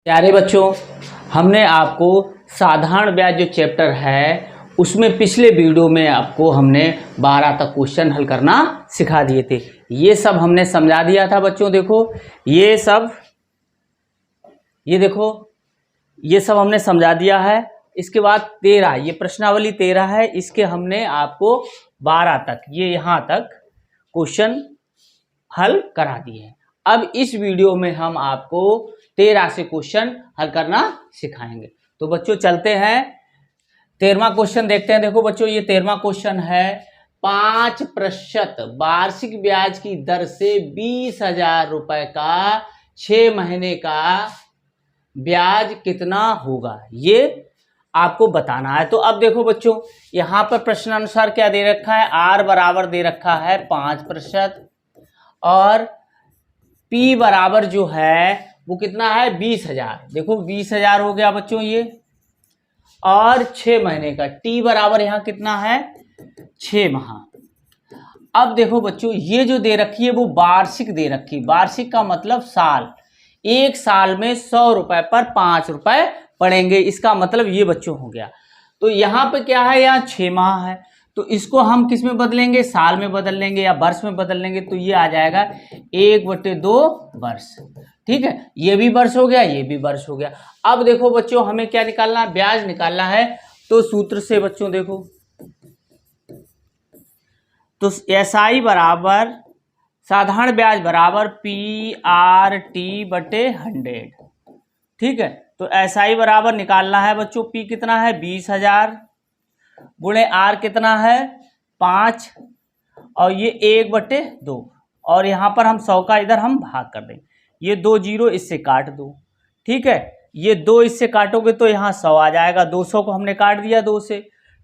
प्यारे बच्चों, हमने आपको साधारण ब्याज जो चैप्टर है उसमें पिछले वीडियो में आपको हमने 12 तक क्वेश्चन हल करना सिखा दिए थे। ये सब हमने समझा दिया था बच्चों। देखो ये सब हमने समझा दिया है। इसके बाद 13 ये प्रश्नावली 13 है, इसके हमने आपको 12 तक ये यहाँ तक क्वेश्चन हल करा दिए हैं। अब इस वीडियो में हम आपको 13 से क्वेश्चन हल करना सिखाएंगे। तो बच्चों चलते हैं 13वां क्वेश्चन देखते हैं। देखो बच्चों ये 13वां क्वेश्चन है, 5% वार्षिक ब्याज की दर से 20,000 रुपए का 6 महीने का ब्याज कितना होगा, ये आपको बताना है। तो अब देखो बच्चों यहाँ पर प्रश्नानुसार क्या दे रखा है, आर बराबर दे रखा है 5% और P बराबर जो है वो कितना है 20,000। देखो 20,000 हो गया बच्चों ये, और 6 महीने का T बराबर यहाँ कितना है 6 माह। अब देखो बच्चों ये जो दे रखी है वो वार्षिक दे रखी। वार्षिक का मतलब साल, एक साल में 100 रुपए पर 5 रुपए पड़ेंगे, इसका मतलब ये बच्चों हो गया। तो यहाँ पे क्या है, यहाँ 6 माह है, तो इसको हम किस में बदलेंगे, साल में बदल लेंगे या वर्ष में बदल लेंगे। तो ये आ जाएगा 1/2 वर्ष। ठीक है, ये भी वर्ष हो गया, ये भी वर्ष हो गया। अब देखो बच्चों हमें क्या निकालना है, ब्याज निकालना है। तो सूत्र से बच्चों देखो, तो SI बराबर साधारण ब्याज बराबर PRT/100। ठीक है, तो SI बराबर निकालना है बच्चों, P कितना है 20,000 गुणे R कितना है 5 और ये 1/2 और यहाँ पर हम 100 का इधर हम भाग कर देंगे। ये 2 जीरो इससे काट दो। ठीक है, ये 2 इससे काटोगे तो यहाँ 100 आ जाएगा, 200 को हमने काट दिया 2 से।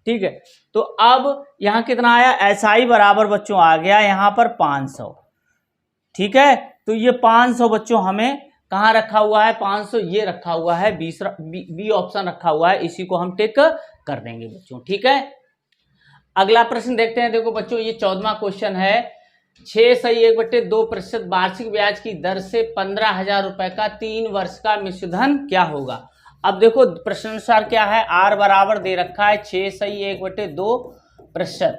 ठीक है, तो अब यहाँ कितना आया, SI बराबर बच्चों आ गया यहाँ पर 500। ठीक है, तो ये 500 बच्चों हमें कहाँ रखा हुआ है, 500 ये रखा हुआ है, बी ऑप्शन रखा हुआ है, इसी को हम टिक कर देंगे बच्चों। ठीक है, अगला प्रश्न देखते हैं। देखो बच्चों ये 14वां क्वेश्चन है, 6/1/2% वार्षिक ब्याज की दर से 15,000 रुपए का 3 वर्ष का मिश्रधन क्या होगा। अब देखो प्रश्नानुसार क्या है, आर बराबर दे रखा है 6/1/2%,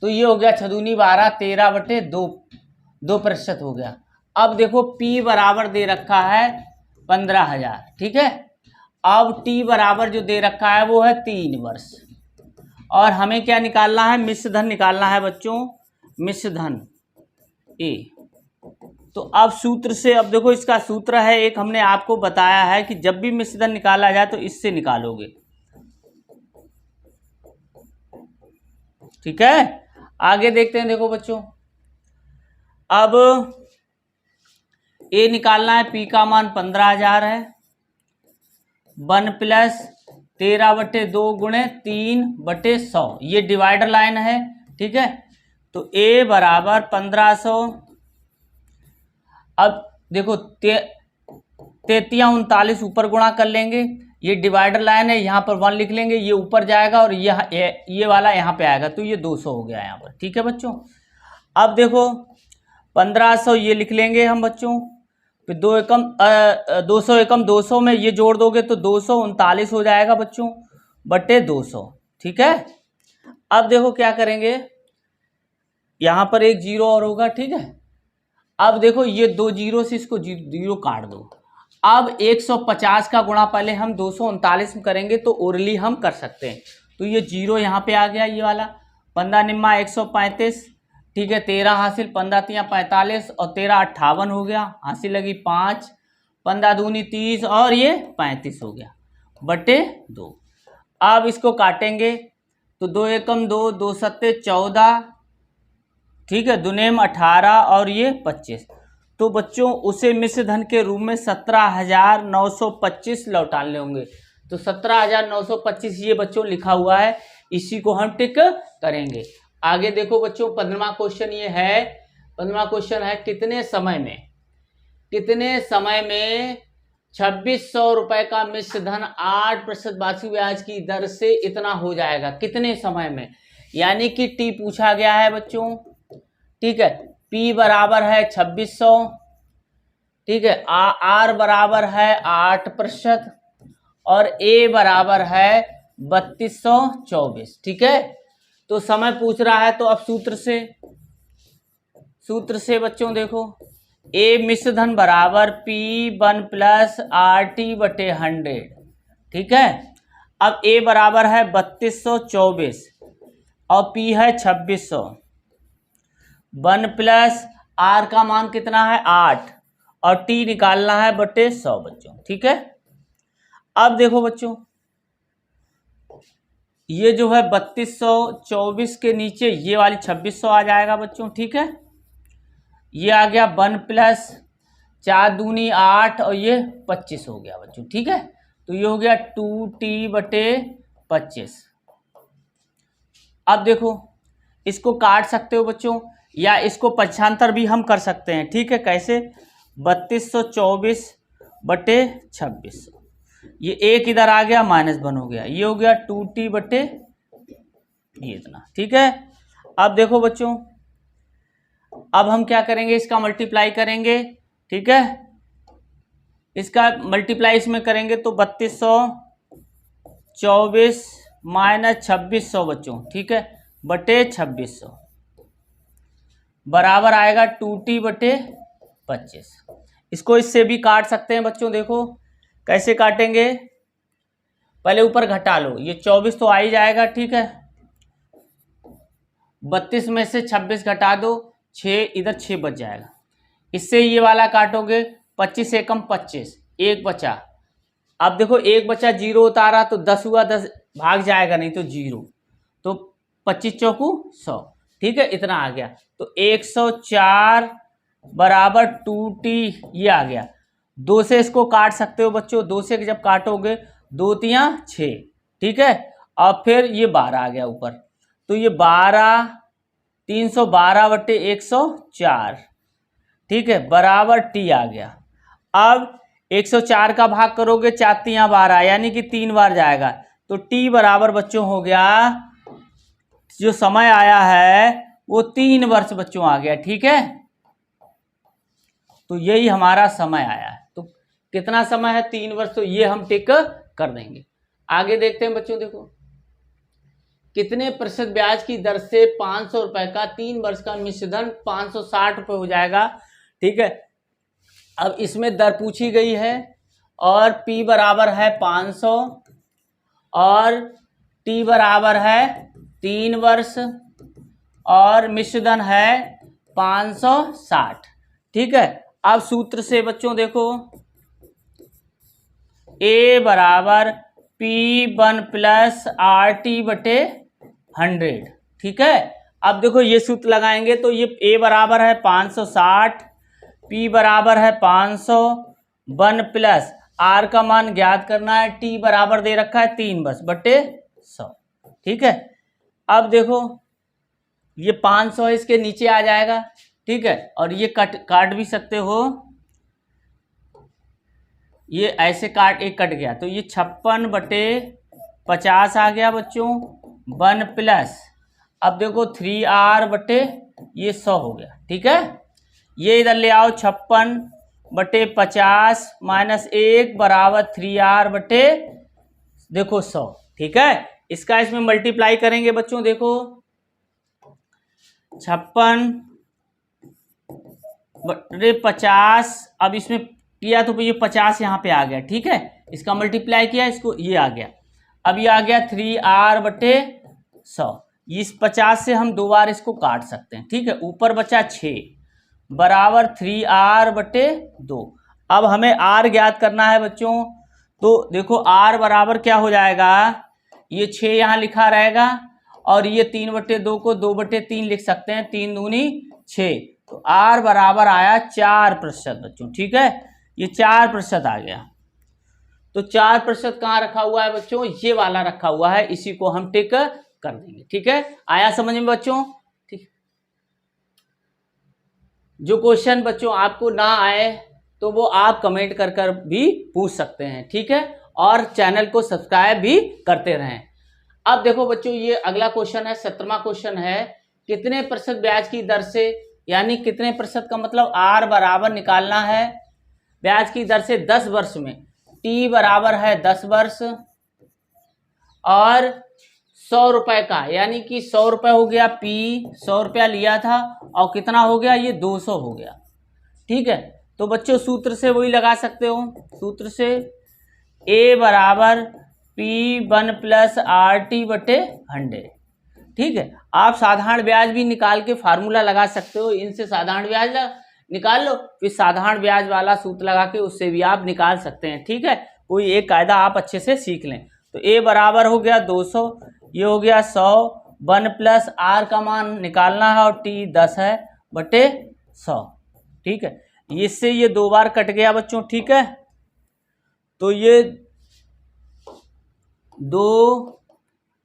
तो ये हो गया 6 दूनी 12, 13/2% हो गया। अब देखो P बराबर दे रखा है 15,000। ठीक है, अब T बराबर जो दे रखा है वो है 3 वर्ष और हमें क्या निकालना है, मिश्रधन निकालना है बच्चों, मिश्रधन A। तो अब सूत्र से, अब देखो इसका सूत्र है एक, हमने आपको बताया है कि जब भी मिश्रधन निकाला जाए तो इससे निकालोगे। ठीक है, आगे देखते हैं। देखो बच्चों अब A निकालना है, P का मान 15,000 है, 1 + 13/2 गुणे 3/100, ये डिवाइडर लाइन है। ठीक है, तो A बराबर 1500। अब देखो 3339 ऊपर गुणा कर लेंगे, ये डिवाइडर लाइन है, यहाँ पर 1 लिख लेंगे, ये ऊपर जाएगा और ये वाला यहाँ पे आएगा, तो ये 200 हो गया यहाँ पर। ठीक है बच्चों, अब देखो 1500 ये लिख लेंगे हम बच्चों, फिर 200 एकम 200 में ये जोड़ दोगे तो 239 हो जाएगा बच्चों बटे 200। ठीक है, अब देखो क्या करेंगे, यहाँ पर एक जीरो और होगा। ठीक है, अब देखो ये 2 जीरो से इसको जीरो काट दो। अब 150 का गुणा पहले हम 239 में करेंगे तो ओरली हम कर सकते हैं, तो ये जीरो यहाँ पे आ गया, ये वाला 15 निम्मा 135। ठीक है, 13 हासिल, 15 तिया 45 और 13 58 हो गया, हासिल लगी 5, 15 दूनी 30 और ये 35 हो गया बटे 2। अब इसको काटेंगे तो 2 एकम 2, 2 सत्ते 14। ठीक है, दुनेम 18 और ये 25। तो बच्चों उसे मिश्रधन के रूप में 17,925 लौटाने होंगे। तो 17,925 ये बच्चों लिखा हुआ है, इसी को हम टिक करेंगे। आगे देखो बच्चों 15वां क्वेश्चन ये है, 15वां क्वेश्चन है, कितने समय में 2600 रुपए का मिश्रधन 8% वार्षिक ब्याज की दर से इतना हो जाएगा, कितने समय में, यानी कि T पूछा गया है बच्चों। ठीक है, P बराबर है 2600। ठीक है। आर बराबर है 8% और ए बराबर है 3224, ठीक है। तो समय पूछ रहा है तो अब सूत्र से बच्चों देखो, ए मिश्र धन बराबर P1 प्लस RT/100, ठीक है। अब ए बराबर है 3224 और P है 2600, 1 प्लस आर का मान कितना है 8 और टी निकालना है बटे 100 बच्चों, ठीक है। अब देखो बच्चों, ये जो है 3224 के नीचे ये वाली 2600 आ जाएगा बच्चों, ठीक है। ये आ गया 1 प्लस 4 दूनी 8 और ये 25 हो गया बच्चों, ठीक है। तो ये हो गया 2T/25। अब देखो इसको काट सकते हो बच्चों या इसको पक्षांतर भी हम कर सकते हैं, ठीक है। कैसे? 3224/2600, ये एक इधर आ गया -1 हो गया, ये हो गया 2T/ ये इतना, ठीक है। अब देखो बच्चों, अब हम क्या करेंगे, इसका मल्टीप्लाई करेंगे, ठीक है। इसका मल्टीप्लाई इसमें करेंगे तो 3224 - 2600 बच्चों, ठीक है, बटे 2600 बराबर आएगा 2T/25। इसको इससे भी काट सकते हैं बच्चों, देखो कैसे काटेंगे। पहले ऊपर घटा लो, ये 24 तो आ ही जाएगा, ठीक है। 32 में से 26 घटा दो, 6 इधर 6 बच जाएगा। इससे ये वाला काटोगे, 25 एकम 25, 1 बचा। अब देखो 1 बचा, 0 उतारा तो 10 हुआ, 10 भाग जाएगा, नहीं तो 0, तो 25 चौकू 100, ठीक है, इतना आ गया। तो 104 बराबर 2T ये आ गया। 2 से इसको काट सकते हो बच्चों, 2 से जब काटोगे 2 तियां 6, ठीक है। और फिर ये 12 आ गया ऊपर, तो ये 312/104, ठीक है, बराबर T आ गया। अब 104 का भाग करोगे, 4 तियां 12 यानी कि 3 बार जाएगा, तो T बराबर बच्चों हो गया, जो समय आया है वो 3 वर्ष बच्चों आ गया, ठीक है। तो यही हमारा समय आया है। तो कितना समय है? 3 वर्ष, तो ये हम टिक कर देंगे। आगे देखते हैं बच्चों, देखो कितने प्रतिशत ब्याज की दर से 500 रुपए का 3 वर्ष का मिश्र धन 560 रुपये हो जाएगा, ठीक है। अब इसमें दर पूछी गई है और P बराबर है 500 और T बराबर है 3 वर्ष और मिश्र धन है 560, ठीक है। अब सूत्र से बच्चों देखो, A बराबर P1 प्लस RT/100, ठीक है। अब देखो ये सूत्र लगाएंगे तो ये A बराबर है 560, P बराबर है 500, 1 प्लस R का मान ज्ञात करना है, T बराबर दे रखा है 3 बस बटे 100, ठीक है। अब देखो ये 500 इसके नीचे आ जाएगा, ठीक है, और ये काट भी सकते हो, ये ऐसे एक कट गया, तो ये 56/50 आ गया बच्चों, 1 प्लस, अब देखो 3R/ ये 100 हो गया, ठीक है। ये इधर ले आओ, 56/50 - 1 बराबर 3R/ देखो 100, ठीक है। इसका इसमें मल्टीप्लाई करेंगे बच्चों, देखो 56/50, अब इसमें किया तो ये 50 यहाँ पे आ गया, ठीक है। इसका मल्टीप्लाई किया, इसको ये आ गया। अब ये आ गया 3R/100, इस 50 से हम 2 बार इसको काट सकते हैं, ठीक है। ऊपर बचा 6 बराबर 3R/2। अब हमें R ज्ञात करना है बच्चों, तो देखो R बराबर क्या हो जाएगा, ये 6 यहाँ लिखा रहेगा और ये 3/2 को 2/3 लिख सकते हैं, 3 दूनी 6, तो R बराबर आया 4% बच्चों, ठीक है। ये 4% आ गया। तो 4% कहाँ रखा हुआ है बच्चों? ये वाला रखा हुआ है, इसी को हम टिक कर देंगे, ठीक है। आया समझ में बच्चों? ठीक। जो क्वेश्चन बच्चों आपको ना आए तो वो आप कमेंट कर भी पूछ सकते हैं, ठीक है। और चैनल को सब्सक्राइब भी करते रहें। अब देखो बच्चों, ये अगला क्वेश्चन है, 17वां क्वेश्चन है, कितने प्रतिशत ब्याज की दर से, यानी कितने प्रतिशत का मतलब R बराबर निकालना है ब्याज की दर से 10 वर्ष में, टी बराबर है 10 वर्ष और 100 रुपए का, यानी कि 100 रुपए हो गया, पी 100 रुपया लिया था और कितना हो गया, ये 200 हो गया। ठीक है, तो बच्चों सूत्र से वही लगा सकते हो, सूत्र से ए बराबर P1 प्लस RT बटे 100। ठीक है, आप साधारण ब्याज भी निकाल के फार्मूला लगा सकते हो, इनसे साधारण ब्याज निकाल लो, फिर साधारण ब्याज वाला सूत्र लगा के उससे भी आप निकाल सकते हैं। ठीक है, कोई एक कायदा आप अच्छे से सीख लें। तो ए बराबर हो गया 200, ये हो गया 100, 1 प्लस आर का मान निकालना है और टी 10 है बटे 100। ठीक है, इससे ये 2 बार कट गया बच्चों। ठीक है, तो ये 2,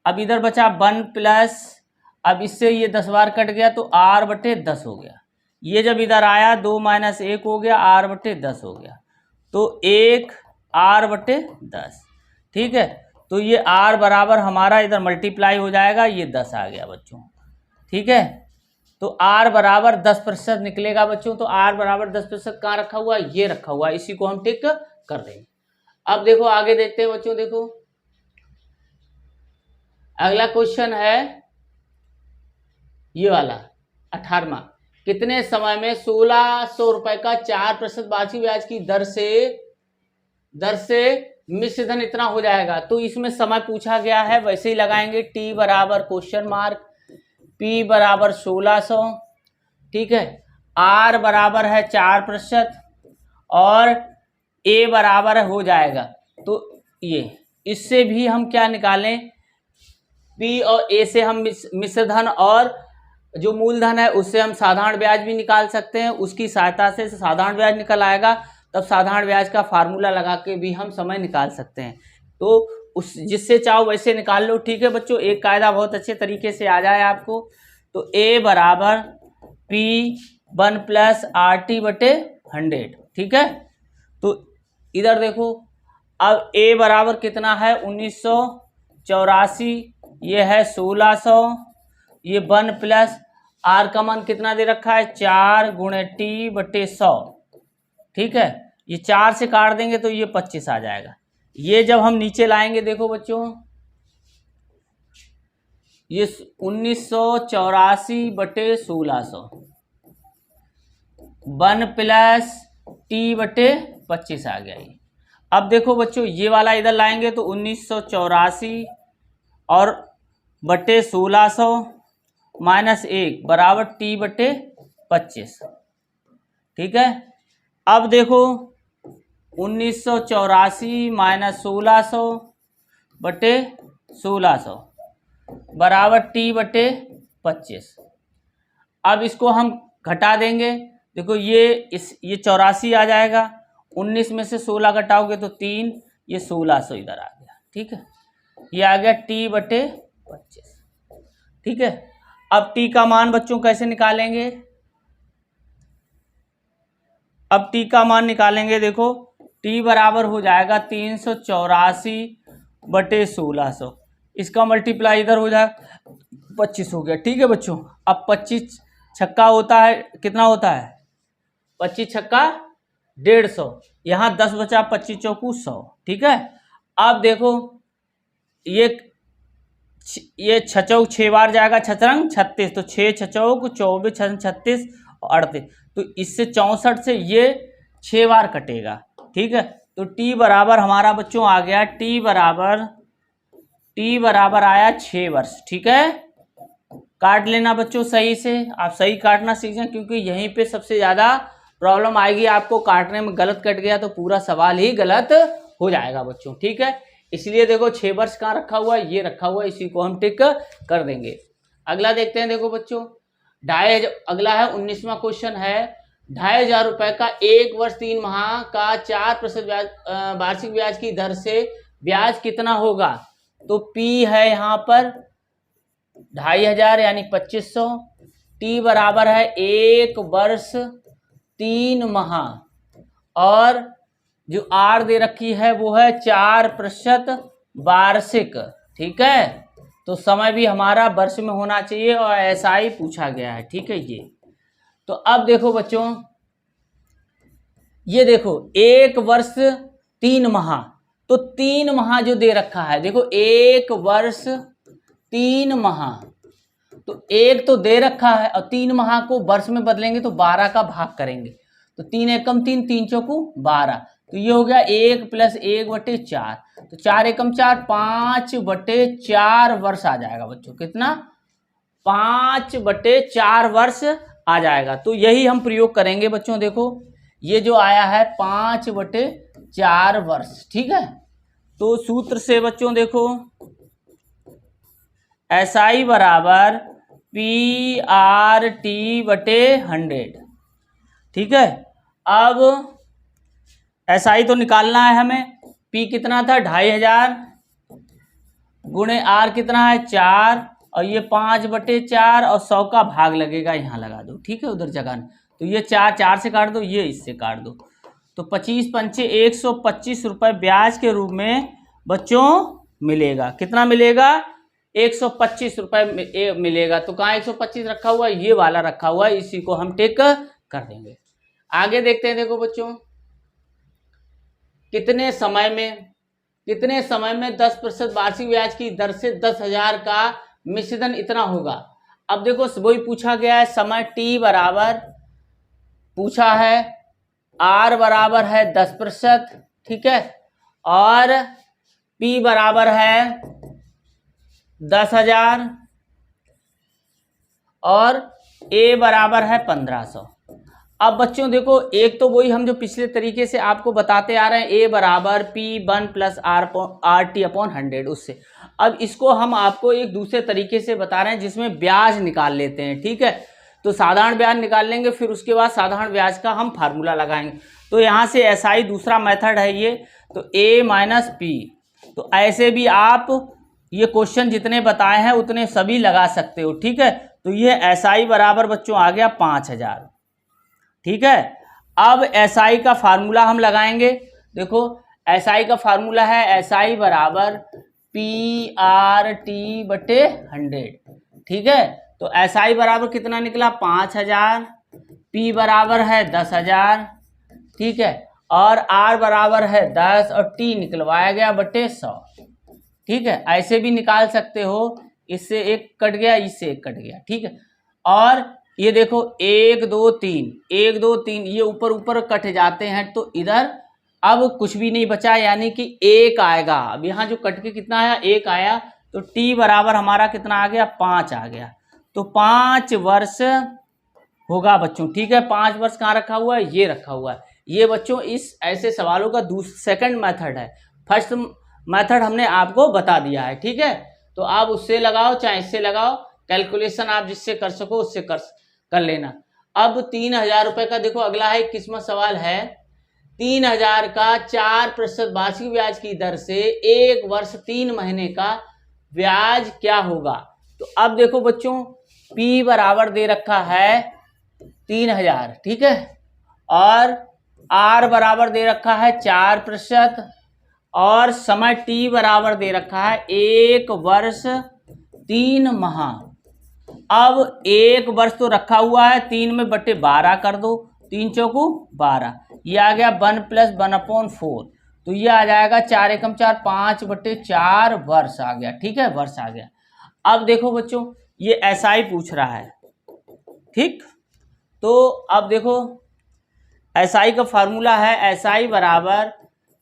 अब इधर बचा 1 प्लस, अब इससे ये 10 बार कट गया तो r बटे 10 हो गया। ये जब इधर आया 2 माइनस 1 हो गया, r बटे 10 हो गया, तो 1 r बटे 10। ठीक है, तो ये r बराबर हमारा इधर मल्टीप्लाई हो जाएगा, ये 10 आ गया बच्चों। ठीक है, तो r बराबर 10% निकलेगा बच्चों। तो r बराबर 10% कहाँ रखा हुआ, ये रखा हुआ, इसी को हम टिक कर देंगे। अब देखो आगे देखते हैं बच्चों। देखो अगला क्वेश्चन है ये वाला 18वां, कितने समय में 1600 रुपए का 4% वार्षिक ब्याज की दर से मिश्र धन इतना हो जाएगा। तो इसमें समय पूछा गया है, वैसे ही लगाएंगे, टी बराबर क्वेश्चन मार्क, पी बराबर 1600। ठीक है, आर बराबर है 4% और ए बराबर हो जाएगा, तो ये इससे भी हम क्या निकालें, पी और ए से हम मिश्र धन और जो मूलधन है उससे हम साधारण ब्याज भी निकाल सकते हैं, उसकी सहायता से साधारण ब्याज निकल आएगा, तब साधारण ब्याज का फार्मूला लगा के भी हम समय निकाल सकते हैं। तो उस जिससे चाहो वैसे निकाल लो। ठीक है बच्चों, एक कायदा बहुत अच्छे तरीके से आ जाए आपको। तो ए बराबर P1 प्लस RT बटे 100। ठीक है, तो इधर देखो, अब ए बराबर कितना है 1984, ये है 1600, ये 1 प्लस आर का मान कितना दे रखा है 4 गुणे टी बटे 100। ठीक है, ये 4 से काट देंगे तो ये 25 आ जाएगा। ये जब हम नीचे लाएंगे देखो बच्चों, ये 1984 बटे 1600, 1 प्लस टी बटे 25 आ गया ये। अब देखो बच्चों, ये वाला इधर लाएंगे तो 1984 और बटे 1600 माइनस 1 बराबर टी बटे 25। ठीक है, अब देखो 1984 माइनस 1600 बटे 1600 बराबर टी बटे 25। अब इसको हम घटा देंगे, देखो ये 84 आ जाएगा, 19 में से 16 घटाओगे तो 3, ये 1600 इधर आ गया। ठीक है, ये आ गया टी बटे 25। ठीक है, अब टी का मान बच्चों कैसे निकालेंगे, अब टी का मान निकालेंगे, देखो टी बराबर हो जाएगा 384 बटे 1600, इसका मल्टीप्लाई इधर हो जाएगा 25 हो गया। ठीक है बच्चों, अब 25 छक्का होता है, कितना होता है 25 छक्का 150, यहाँ 10 बचा, 25 चौकू 100। ठीक है, अब देखो ये 6 चौक 6 बार जाएगा, 6 रंग 36, तो 6 चौक 24, 36 और 38, तो इससे 64 से ये 6 बार कटेगा। ठीक है, तो टी बराबर हमारा बच्चों आ गया, टी बराबर आया 6 वर्ष। ठीक है, काट लेना बच्चों सही से, आप सही काटना सीख जाए, क्योंकि यहीं पे सबसे ज़्यादा प्रॉब्लम आएगी आपको, काटने में गलत कट गया तो पूरा सवाल ही गलत हो जाएगा बच्चों। ठीक है, इसलिए देखो 6 वर्ष कहाँ रखा हुआ है, ये रखा हुआ है, इसी को हम टिक कर देंगे। अगला देखते हैं, देखो बच्चों अगला है 19वां क्वेश्चन है, 2500 रुपए का 1 वर्ष 3 माह का 4% वार्षिक ब्याज की दर से ब्याज कितना होगा। तो P है यहाँ पर 2500 यानी 2500, T बराबर है 1 वर्ष 3 माह और जो R दे रखी है वो है 4% वार्षिक। ठीक है, तो समय भी हमारा वर्ष में होना चाहिए और ऐसा ही पूछा गया है। ठीक है, ये तो अब देखो बच्चों, ये देखो 1 वर्ष 3 माह, तो 3 माह जो दे रखा है, देखो 1 वर्ष 3 माह, तो 1 तो दे रखा है और 3 माह को वर्ष में बदलेंगे तो 12 का भाग करेंगे, तो 3 एकम 3, 3 चौकू 12, तो ये हो गया 1 + 1/4, तो 4 एकम 4, 5/4 वर्ष आ जाएगा बच्चों। कितना? 5/4 वर्ष आ जाएगा। तो यही हम प्रयोग करेंगे बच्चों। देखो ये जो आया है 5/4 वर्ष, ठीक है। तो सूत्र से बच्चों देखो SI बराबर PRT/100, ठीक है। अब SI तो निकालना है हमें। P कितना था? 2500 गुणे R कितना है? 4, और ये 5/4 और 100 का भाग लगेगा, यहाँ लगा दो, ठीक है, उधर जगह नहीं। तो ये 4 से काट दो, ये इससे काट दो, तो 25 पंचे 125 रुपये ब्याज के रूप में बच्चों मिलेगा। कितना मिलेगा? 125 रुपये मिलेगा। तो कहाँ 125 रखा हुआ है? ये वाला रखा हुआ है, इसी को हम टिक कर देंगे। आगे देखते हैं। देखो बच्चों, कितने समय में 10% वार्षिक ब्याज की दर से 10,000 का मिश्रधन इतना होगा। अब देखो वही पूछा गया है, समय T बराबर पूछा है, R बराबर है 10%, ठीक है, और P बराबर है 10,000 और A बराबर है 1500। अब बच्चों देखो, एक तो वही हम जो पिछले तरीके से आपको बताते आ रहे हैं, A बराबर P1 + RT/100, उससे अब इसको हम आपको एक दूसरे तरीके से बता रहे हैं जिसमें ब्याज निकाल लेते हैं, ठीक है। तो साधारण ब्याज निकाल लेंगे, फिर उसके बाद साधारण ब्याज का हम फार्मूला लगाएंगे। तो यहाँ से SI दूसरा मेथड है ये, तो A - P। तो ऐसे भी आप ये क्वेश्चन जितने बताए हैं उतने सभी लगा सकते हो, ठीक है। तो ये SI बराबर बच्चों आ गया 5000, ठीक है। अब SI का फार्मूला हम लगाएंगे। देखो SI का फार्मूला है SI बराबर PRT/100, ठीक है। तो SI बराबर कितना निकला? 5000, P बराबर है 10,000, ठीक है, और R बराबर है 10 और T निकलवाया गया बटे 100, ठीक है। ऐसे भी निकाल सकते हो, इससे एक कट गया, इससे एक कट गया, ठीक है। और ये देखो 1 2 3 1 2 3 ये ऊपर ऊपर कट जाते हैं, तो इधर अब कुछ भी नहीं बचा, यानी कि 1 आएगा। अब यहाँ जो कट के कितना आया? 1 आया। तो T बराबर हमारा कितना आ गया? 5 आ गया। तो 5 वर्ष होगा बच्चों, ठीक है। 5 वर्ष कहाँ रखा हुआ है? ये रखा हुआ है। ये बच्चों इस ऐसे सवालों का सेकंड मेथड है। फर्स्ट मेथड हमने आपको बता दिया है, ठीक है। तो आप उससे लगाओ चाहे इससे लगाओ, कैलकुलेशन आप जिससे कर सको उससे कर लेना। अब 3000 रुपये का देखो अगला है 21वां सवाल है। 3000 का 4% वार्षिक ब्याज की दर से 1 वर्ष 3 महीने का ब्याज क्या होगा? तो अब देखो बच्चों, P बराबर दे रखा है 3000, ठीक है, और R बराबर दे रखा है 4%, और समय T बराबर दे रखा है 1 वर्ष 3 माह। अब 1 वर्ष तो रखा हुआ है, 3 में बटे 12 कर दो, 3 चौकू 12, ये आ गया 1 + 1/4, तो ये आ जाएगा 4 एकम 4, 5/4 वर्ष आ गया, ठीक है, वर्ष आ गया। अब देखो बच्चों, ये SI पूछ रहा है, ठीक। तो अब देखो SI का फार्मूला है SI बराबर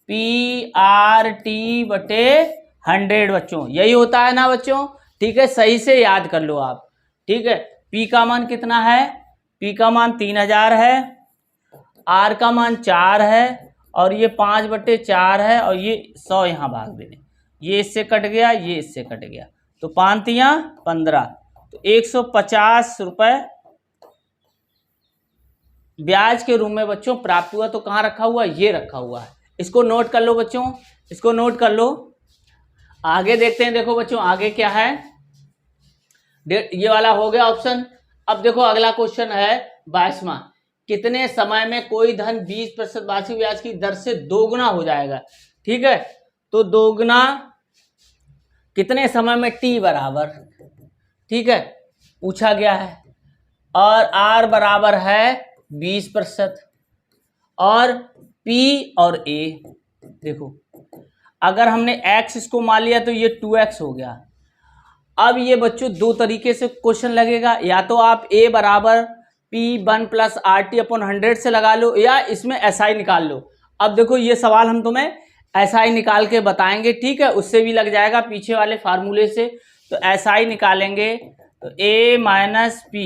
PRT/100 बच्चों, यही होता है ना बच्चों, ठीक है। सही से याद कर लो आप, ठीक है। P का मान कितना है? P का मान 3000 है, R का मान 4 है, और ये 5/4 है, और ये 100 यहाँ भाग देने, ये इससे कट गया, ये इससे कट गया, तो 5 तियां 15, तो 150 रुपये ब्याज के रूप में बच्चों प्राप्त हुआ। तो कहाँ रखा हुआ? ये रखा हुआ है। इसको नोट कर लो बच्चों, इसको नोट कर लो। आगे देखते हैं। देखो बच्चों आगे क्या है, ये वाला हो गया ऑप्शन। अब देखो अगला क्वेश्चन है 22वां। कितने समय में कोई धन 20% वार्षिक ब्याज की दर से दोगुना हो जाएगा? ठीक है, तो दोगुना कितने समय में? T बराबर, ठीक है, पूछा गया है, और R बराबर है 20%, और P और A। देखो अगर हमने x इसको मान लिया तो ये 2x हो गया। अब ये बच्चों दो तरीके से क्वेश्चन लगेगा, या तो आप A बराबर P1 प्लस RT/100 से लगा लो, या इसमें SI निकाल लो। अब देखो ये सवाल हम तुम्हें SI निकाल के बताएंगे, ठीक है, उससे भी लग जाएगा पीछे वाले फार्मूले से। तो SI निकालेंगे तो A माइनस P,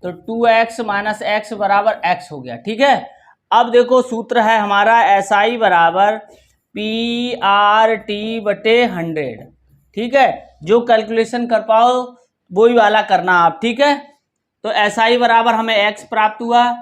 तो 2x माइनस x बराबर x हो गया, ठीक है। अब देखो सूत्र है हमारा SI बराबर PR/T/100, ठीक है। जो कैलकुलेशन कर पाओ वही वाला करना आप, ठीक है। तो SI बराबर हमें x प्राप्त हुआ,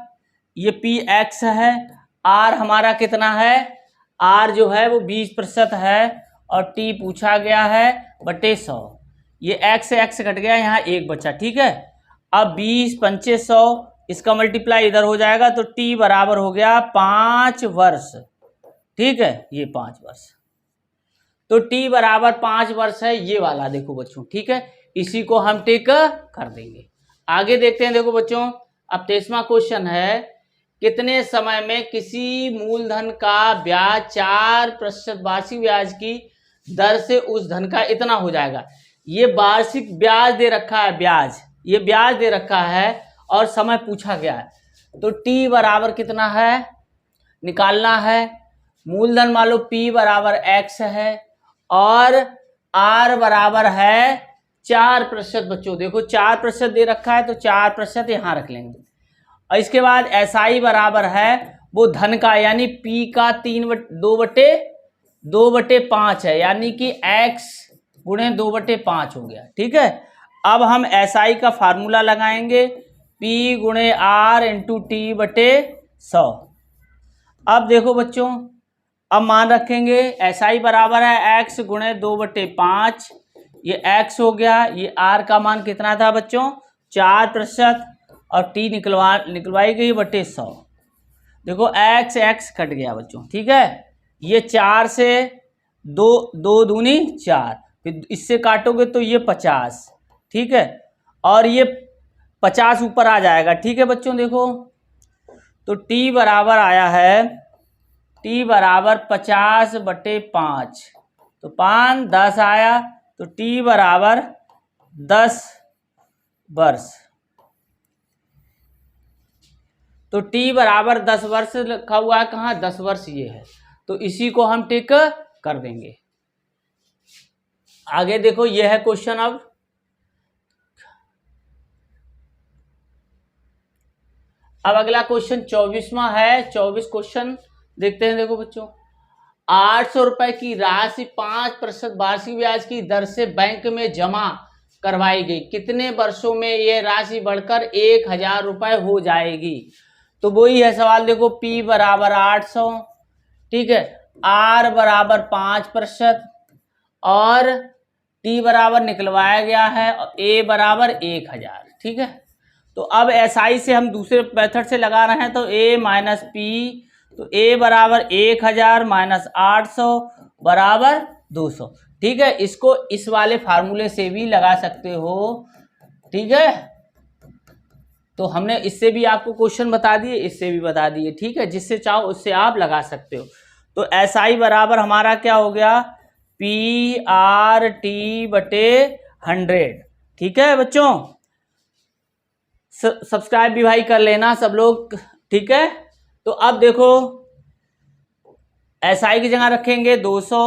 ये Px है, R हमारा कितना है, R जो है वो 20% है, और T पूछा गया है बटे 100। ये x से x कट गया, यहाँ 1 बचा, ठीक है। अब 20 पंचे 100, इसका मल्टीप्लाई इधर हो जाएगा, तो T बराबर हो गया 5 वर्ष, ठीक है, ये 5 वर्ष। तो T बराबर 5 वर्ष है ये वाला, देखो बच्चों, ठीक है। इसी को हम टिक कर देंगे। आगे देखते हैं, देखो बच्चों, अब 23वां क्वेश्चन है, कितने समय में किसी मूलधन का ब्याज 4% वार्षिक ब्याज की दर से उस धन का इतना हो जाएगा। ये वार्षिक ब्याज दे रखा है, ब्याज, ये ब्याज दे रखा है और समय पूछा गया है। तो T बराबर कितना है निकालना है। मूलधन मान लो P बराबर x है और R बराबर है 4%। बच्चों देखो 4% दे रखा है, तो 4% यहाँ रख लेंगे। और इसके बाद SI बराबर है वो धन का, यानी P का 2/5 है, यानी कि x गुणे 2/5 हो गया, ठीक है। अब हम SI का फार्मूला लगाएंगे, P गुणे R इंटू T/100। अब देखो बच्चों, अब मान रखेंगे SI बराबर है x गुणे 2/5, ये x हो गया, ये R का मान कितना था बच्चों 4%, और T निकलवाई गई बटे 100। देखो x कट गया बच्चों, ठीक है। ये 4 से 2 दूनी 4, फिर इससे काटोगे तो ये 50, ठीक है, और ये 50 ऊपर आ जाएगा, ठीक है बच्चों। देखो तो T बराबर आया है, T बराबर 50/5, तो 5 10 आया, तो T बराबर 10 वर्ष। तो T बराबर 10 वर्ष लिखा हुआ है, कहाँ 10 वर्ष ये है, तो इसी को हम टिक कर देंगे। आगे देखो ये है क्वेश्चन। अब अगला क्वेश्चन 24वां है। 24 क्वेश्चन देखते हैं। देखो बच्चों, 800 रुपए की राशि 5% वार्षिक ब्याज की दर से बैंक में जमा करवाई गई, कितने वर्षों में यह राशि बढ़कर 1000 रुपए हो जाएगी। तो वही है सवाल। देखो P बराबर 800, ठीक है, R बराबर 5% और T बराबर निकलवाया गया है, और A बराबर 1000, ठीक है। तो अब SI से हम दूसरे मेथड से लगा रहे हैं, तो A माइनस P, तो A बराबर 1000 माइनस 800 बराबर 200, ठीक है। इसको इस वाले फार्मूले से भी लगा सकते हो, ठीक है। तो हमने इससे भी आपको क्वेश्चन बता दिए, इससे भी बता दिए, ठीक है। जिससे चाहो उससे आप लगा सकते हो। तो SI बराबर हमारा क्या हो गया, PR/T/100, ठीक है बच्चों। सब्सक्राइब भी भाई कर लेना सब लोग, ठीक है। तो अब देखो SI की जगह रखेंगे 200,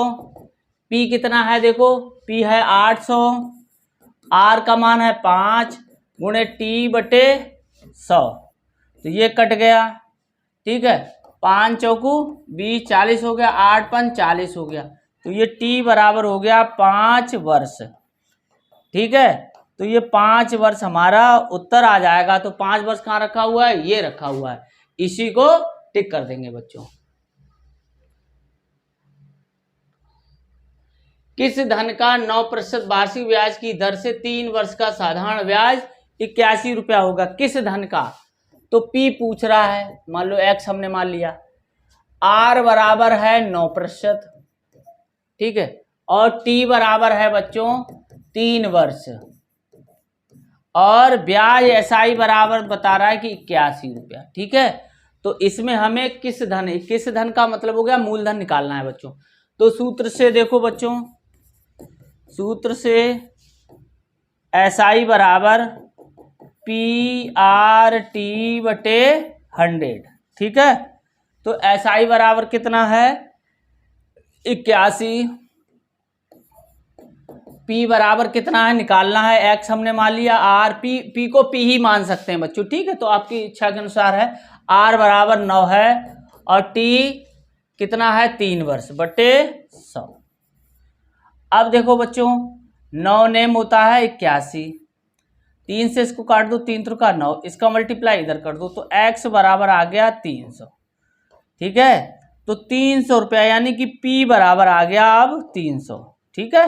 P कितना है, देखो P है 800, R का मान है 5 गुणे T/100, तो ये कट गया, ठीक है। 5 चौकू 20, 40 हो गया, 8 5 40 हो गया, तो ये T बराबर हो गया 5 वर्ष, ठीक है। तो ये 5 वर्ष हमारा उत्तर आ जाएगा। तो 5 वर्ष कहाँ रखा हुआ है, ये रखा हुआ है, इसी को टिक कर देंगे बच्चों। किस धन का 9% वार्षिक ब्याज की दर से 3 वर्ष का साधारण ब्याज 81 रुपया होगा। किस धन का, तो P पूछ रहा है, मान लो X हमने मान लिया, R बराबर है 9%, ठीक है, और T बराबर है बच्चों 3 वर्ष, और ब्याज SI बराबर बता रहा है कि 81 रुपया, ठीक है। तो इसमें हमें किस धन का मतलब हो गया मूलधन निकालना है बच्चों। तो सूत्र से देखो बच्चों, सूत्र से SI बराबर PRT बटे 100, ठीक है। तो SI बराबर कितना है 81, P बराबर कितना है निकालना है, X हमने मान लिया, R P को P ही मान सकते हैं बच्चों, ठीक है। तो आपकी इच्छा के अनुसार है। R बराबर 9 है और T कितना है 3 वर्ष बटे 100। अब देखो बच्चों 9 नेम होता है 81, 3 से इसको काट दो, 3 का 9, इसका मल्टीप्लाई इधर कर दो, तो X बराबर आ गया 300, ठीक है। तो 300 रुपया यानी कि P बराबर आ गया अब 300, ठीक है।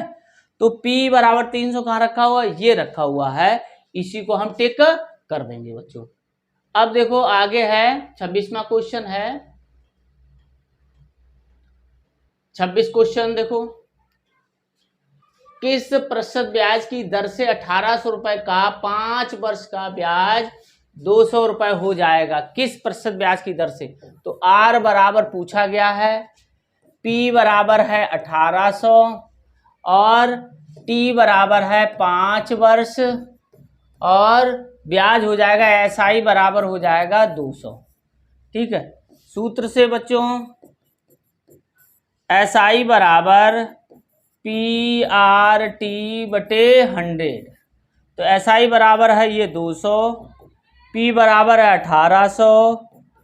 तो P बराबर 300 कहाँ रखा हुआ है, ये रखा हुआ है, इसी को हम टिक कर देंगे बच्चों। अब देखो आगे है 26वां क्वेश्चन है। 26 क्वेश्चन देखो, किस प्रतिशत ब्याज की दर से 1800 रुपए का 5 वर्ष का ब्याज 200 रुपए हो जाएगा, किस प्रतिशत ब्याज की दर से। तो R बराबर पूछा गया है, P बराबर है 1800 और T बराबर है 5 वर्ष और ब्याज हो जाएगा SI बराबर हो जाएगा 200, ठीक है। सूत्र से बच्चों SI बराबर PRT बटे 100, तो SI बराबर है ये 200, P बराबर है 1800,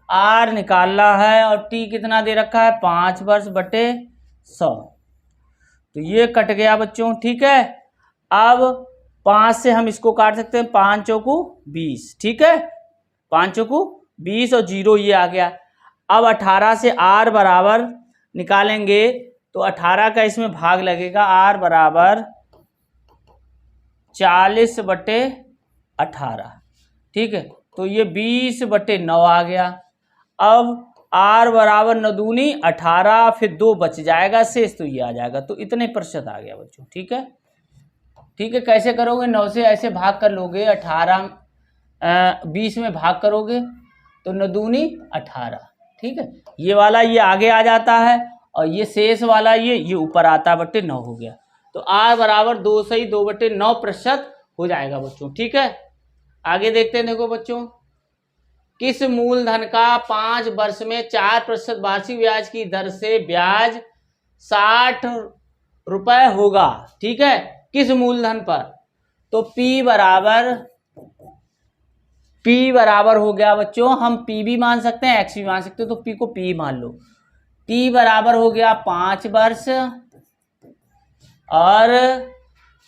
R निकालना है और T कितना दे रखा है 5 वर्ष बटे 100, तो ये कट गया बच्चों, ठीक है। अब 5 से हम इसको काट सकते हैं, 5 चौकू 20, ठीक है, 5 चौकू 20 और 0 ये आ गया। अब 18 से R बराबर निकालेंगे तो 18 का इसमें भाग लगेगा, R बराबर 40 बटे 18, ठीक है। तो ये 20 बटे 9 आ गया। अब R बराबर 9 दूनी 18, फिर 2 बच जाएगा शेष, तो ये आ जाएगा, तो इतने प्रतिशत आ गया बच्चों, ठीक है। ठीक है, कैसे करोगे, 9 से ऐसे भाग कर लोगे, 18 20 में भाग करोगे तो 9 दूनी 18, ठीक है। ये वाला ये आगे आ जाता है और ये शेष वाला ये ऊपर आता है, बटे 9 हो गया। तो R बराबर 2 से ही 2 बटे 9 प्रतिशत हो जाएगा बच्चों, ठीक है। आगे देखते हैं, देखो बच्चों, किस मूलधन का 5 वर्ष में 4% वार्षिक ब्याज की दर से ब्याज 60 रुपए होगा, ठीक है, किस मूलधन पर। तो P बराबर हो गया बच्चों, हम P भी मान सकते हैं X भी मान सकते हैं, तो P को P मान लो। T बराबर हो गया 5 वर्ष और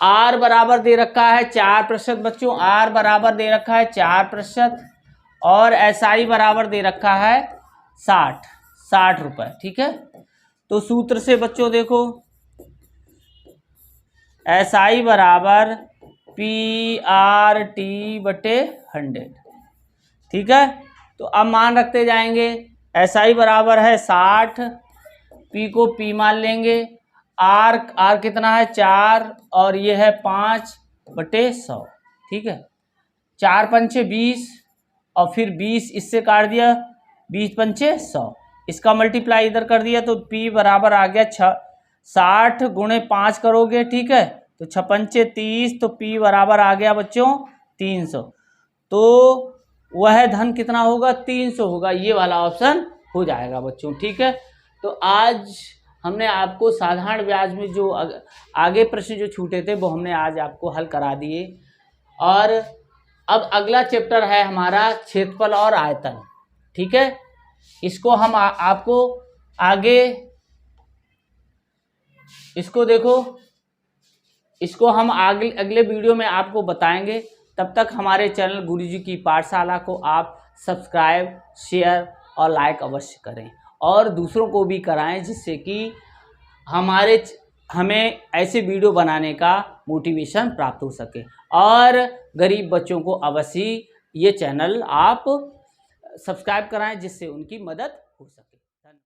R बराबर दे रखा है 4% बच्चों, R बराबर दे रखा है 4% और SI बराबर दे रखा है 60 रुपए, ठीक है। तो सूत्र से बच्चों देखो SI बराबर PRT बटे 100, ठीक है। तो अब मान रखते जाएंगे, SI बराबर है 60, P को P मान लेंगे, R कितना है 4 और ये है 5 बटे 100, ठीक है। 4 पंचे 20 और फिर 20 इससे काट दिया, 20 पंचे 100, इसका मल्टीप्लाई इधर कर दिया, तो P बराबर आ गया 60 गुणे 5 करोगे, ठीक है, तो 6 पंचे 30, तो P बराबर आ गया बच्चों 300। तो वह धन कितना होगा 300 होगा, ये वाला ऑप्शन हो जाएगा बच्चों, ठीक है। तो आज हमने आपको साधारण ब्याज में जो आगे प्रश्न जो छूटे थे वो हमने आज आपको हल करा दिए। और अब अगला चैप्टर है हमारा क्षेत्रफल और आयतन, ठीक है। इसको हम आपको आगे इसको देखो, इसको हम अगले वीडियो में आपको बताएंगे। तब तक हमारे चैनल गुरुजी की पाठशाला को आप सब्सक्राइब, शेयर और लाइक अवश्य करें और दूसरों को भी कराएं, जिससे कि हमें ऐसे वीडियो बनाने का मोटिवेशन प्राप्त हो सके। और गरीब बच्चों को अवश्य ये चैनल आप सब्सक्राइब कराएं, जिससे उनकी मदद हो सके।